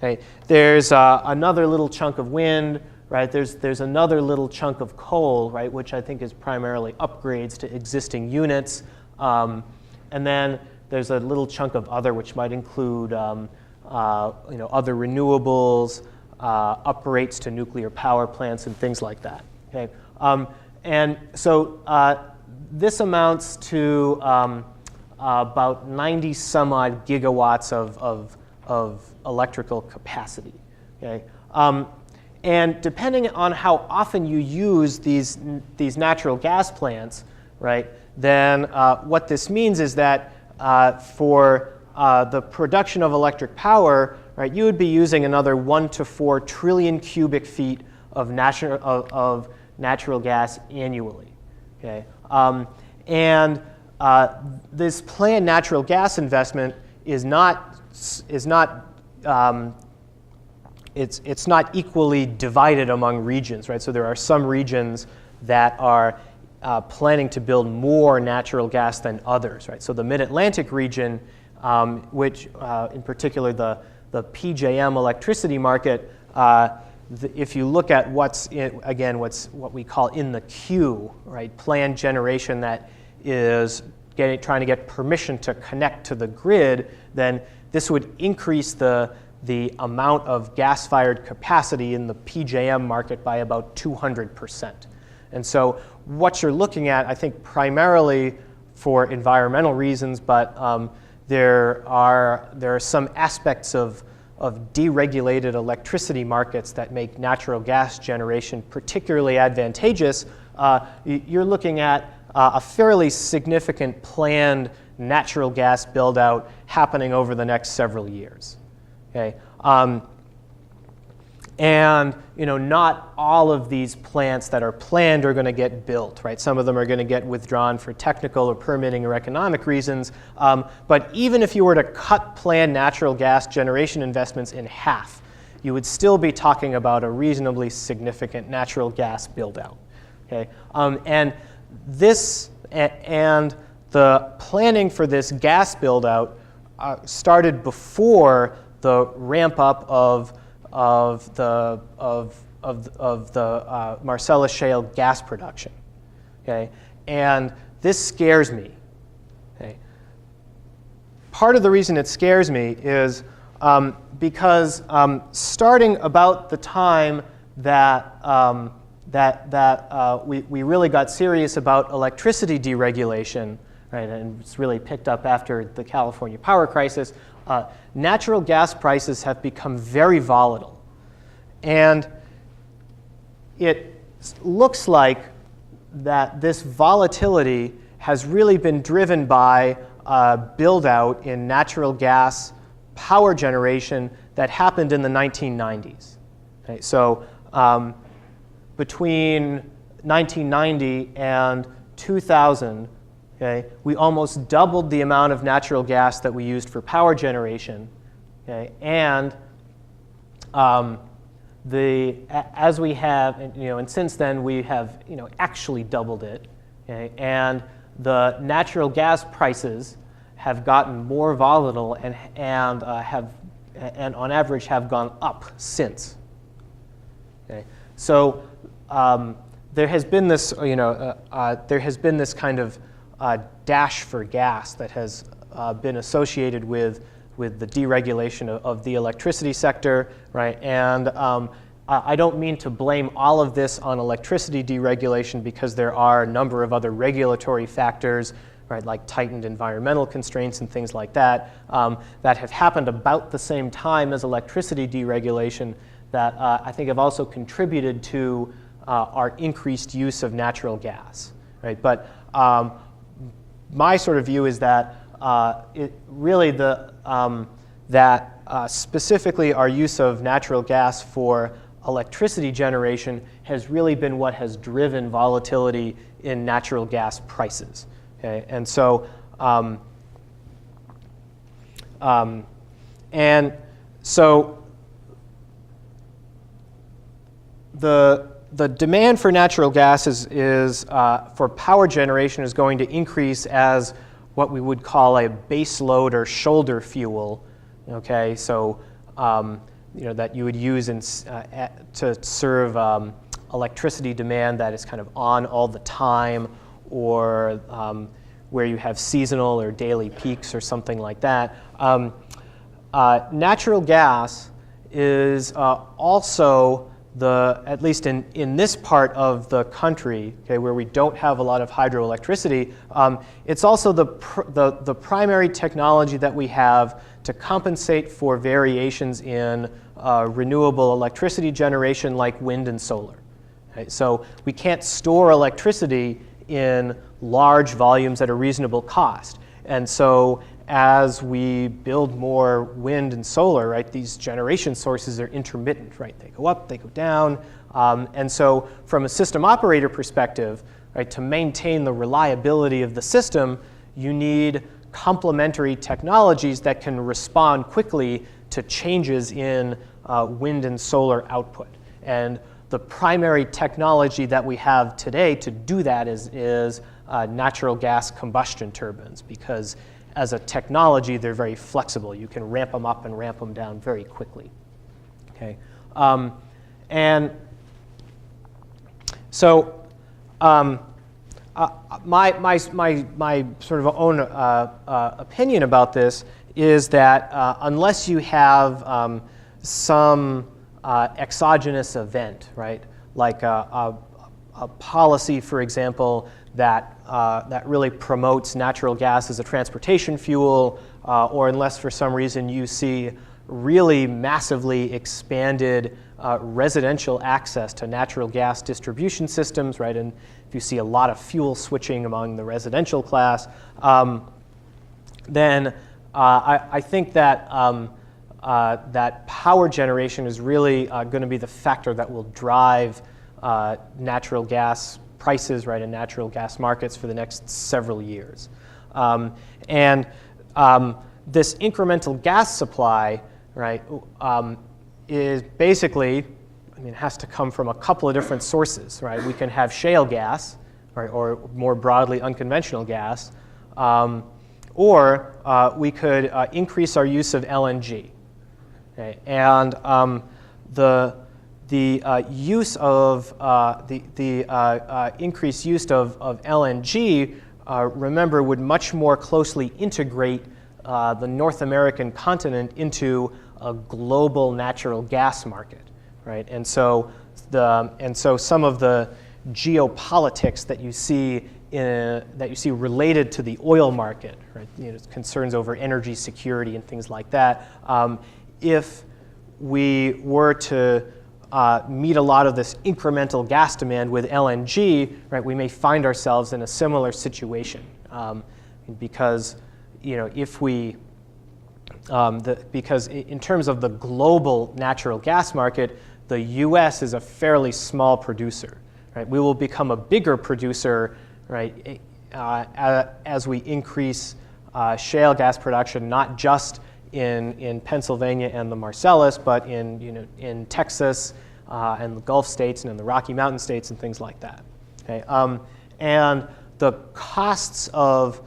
Okay? There's another little chunk of wind, right? There's another little chunk of coal, right, which I think is primarily upgrades to existing units. And then there's a little chunk of other, which might include other renewables, uprates to nuclear power plants, and things like that. Okay? And so this amounts to about 90 some odd gigawatts of electrical capacity. Okay? And depending on how often you use these natural gas plants, right, then what this means is that for the production of electric power, right, you would be using another 1 to 4 trillion cubic feet of natural gas annually. Okay? This planned natural gas investment is not equally divided among regions, right? So there are some regions that are planning to build more natural gas than others, right? So the Mid-Atlantic region, which in particular the PJM electricity market, if you look at what's what we call in the queue, right? Planned generation that is trying to get permission to connect to the grid, then this would increase the amount of gas-fired capacity in the PJM market by about 200%. And so what you're looking at, I think primarily for environmental reasons, but there are some aspects of deregulated electricity markets that make natural gas generation particularly advantageous. You're looking at a fairly significant planned natural gas build-out happening over the next several years. Okay? And not all of these plants that are planned are going to get built, right? Some of them are going to get withdrawn for technical or permitting or economic reasons. But even if you were to cut planned natural gas generation investments in half, you would still be talking about a reasonably significant natural gas build-out. Okay? And the planning for this gas build-out started before the ramp up of the Marcellus Shale gas production. Okay? And this scares me. Okay? Part of the reason it scares me is because starting about the time that we really got serious about electricity deregulation, right, and it's really picked up after the California power crisis, natural gas prices have become very volatile. And it looks like that this volatility has really been driven by a build-out in natural gas power generation that happened in the 1990s. Okay, so between 1990 and 2000, okay, we almost doubled the amount of natural gas that we used for power generation. Okay, and as we have, and since then we have, actually doubled it. Okay, and the natural gas prices have gotten more volatile and on average have gone up since. Okay, so there has been this, kind of dash for gas that has been associated with the deregulation of the electricity sector, right? And I don't mean to blame all of this on electricity deregulation, because there are a number of other regulatory factors, right, like tightened environmental constraints and things like that, that have happened about the same time as electricity deregulation that I think have also contributed to our increased use of natural gas, right? But my sort of view is that specifically our use of natural gas for electricity generation has really been what has driven volatility in natural gas prices. Okay? And so, the demand for natural gas is for power generation is going to increase as what we would call a base load or shoulder fuel. Okay, so that you would use to serve electricity demand that is kind of on all the time, or where you have seasonal or daily peaks or something like that. Natural gas is also at least in this part of the country, okay, where we don't have a lot of hydroelectricity, it's also the primary technology that we have to compensate for variations in renewable electricity generation like wind and solar. Okay? So we can't store electricity in large volumes at a reasonable cost. And so as we build more wind and solar, right, these generation sources are intermittent, right? They go up, they go down. And so from a system operator perspective, right, to maintain the reliability of the system, you need complementary technologies that can respond quickly to changes in wind and solar output. And the primary technology that we have today to do that is natural gas combustion turbines, because as a technology, they're very flexible. You can ramp them up and ramp them down very quickly. Okay, and so my sort of own opinion about this is that unless you have some exogenous event, right, like a policy, for example, that really promotes natural gas as a transportation fuel, or unless for some reason you see really massively expanded residential access to natural gas distribution systems, right, and if you see a lot of fuel switching among the residential class, then I think that that power generation is really going to be the factor that will drive natural gas prices, right, in natural gas markets for the next several years. And this incremental gas supply, right, is basically, I mean, it has to come from a couple of different sources, right? We can have shale gas, right, or more broadly unconventional gas, or we could increase our use of LNG. Okay? And the use of increased use of LNG, remember, would much more closely integrate the North American continent into a global natural gas market, right? And so some of the geopolitics that you see related to the oil market, right? Concerns over energy security and things like that. If we were to meet a lot of this incremental gas demand with LNG, right, we may find ourselves in a similar situation, because if we because in terms of the global natural gas market, the U.S. is a fairly small producer, right? We will become a bigger producer, right, as we increase shale gas production, not just in Pennsylvania and the Marcellus, but in Texas and the Gulf states and in the Rocky Mountain states and things like that. Okay, and the costs of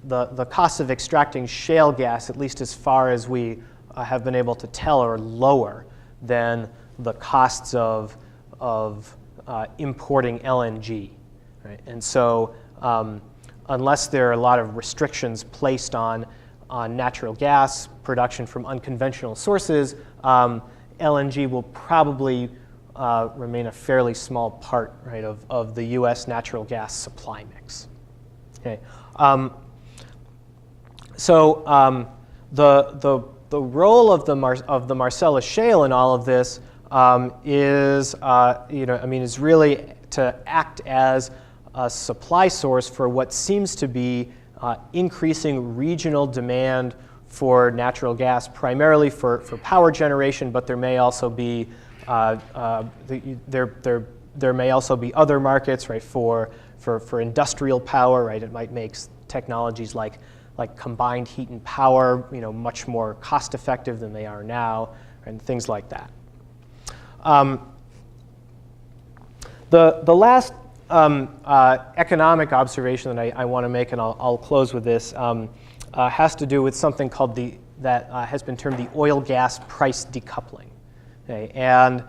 the costs of extracting shale gas, at least as far as we have been able to tell, are lower than the costs of importing LNG. Right? And so unless there are a lot of restrictions placed on natural gas production from unconventional sources, LNG will probably remain a fairly small part, right, of the U.S. natural gas supply mix. Okay. So the role of the Marcellus Shale in all of this is really to act as a supply source for what seems to be increasing regional demand for natural gas, primarily for power generation, but there may also be there may also be other markets, right, for industrial power, right. It might make technologies like combined heat and power, much more cost effective than they are now, and things like that. The last economic observation that I want to make, and I'll close with this, has to do with something called the that has been termed the oil-gas price decoupling. Okay? And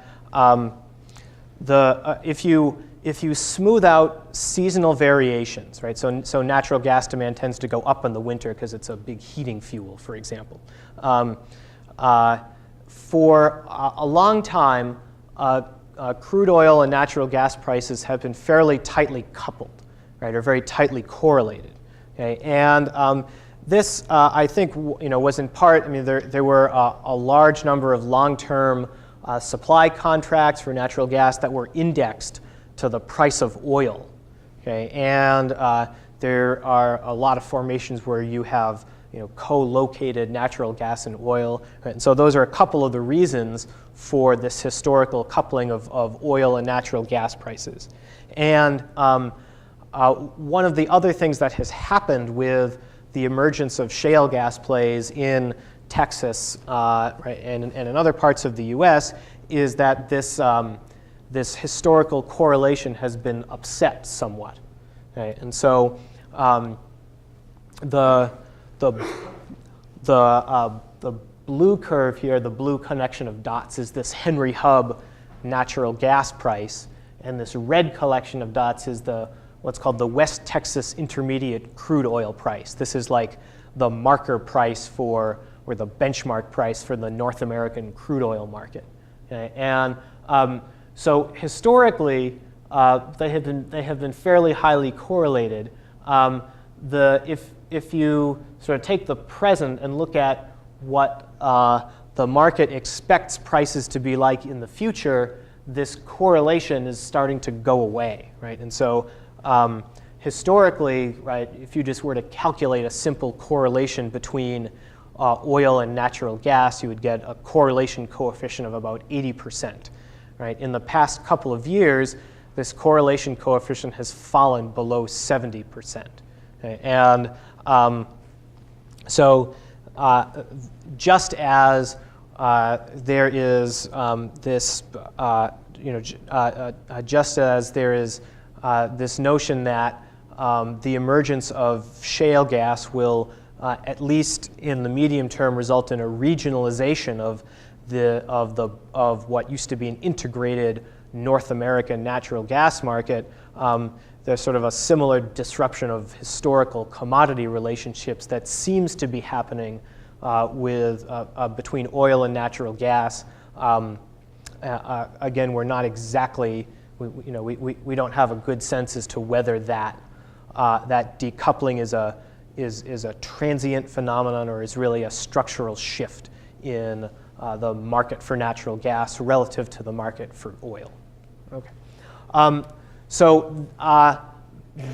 if you smooth out seasonal variations, right? So natural gas demand tends to go up in the winter because it's a big heating fuel, for example. For a long time, crude oil and natural gas prices have been fairly tightly coupled, right, or very tightly correlated. Okay? And this, I think, was in part. I mean, there were a large number of long-term supply contracts for natural gas that were indexed to the price of oil. Okay? And there are a lot of formations where you have co-located natural gas and oil. And so those are a couple of the reasons for this historical coupling of oil and natural gas prices. And one of the other things that has happened with the emergence of shale gas plays in Texas right, and in other parts of the US is that this historical correlation has been upset somewhat. Okay? And so the blue curve here, the blue connection of dots, is this Henry Hub natural gas price, and this red collection of dots is what's called the West Texas Intermediate crude oil price. This is like the marker price or the benchmark price for the North American crude oil market. Okay? And so historically, they have been fairly highly correlated. If you sort of take the present and look at what the market expects prices to be like in the future, this correlation is starting to go away, right? And so historically, right, if you just were to calculate a simple correlation between oil and natural gas, you would get a correlation coefficient of about 80%, right? In the past couple of years, this correlation coefficient has fallen below 70%. Okay? And so just as there is just as there is this notion that the emergence of shale gas will, at least in the medium term, result in a regionalization of what used to be an integrated North American natural gas market. There's sort of a similar disruption of historical commodity relationships that seems to be happening between oil and natural gas. Again, we're not exactly, we don't have a good sense as to whether that decoupling is a transient phenomenon or is really a structural shift in the market for natural gas relative to the market for oil. Okay. So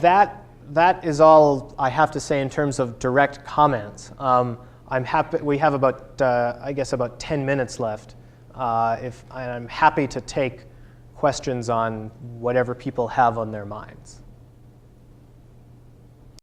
that is all I have to say in terms of direct comments. I'm happy. We have about I guess about 10 minutes left. And I'm happy to take questions on whatever people have on their minds.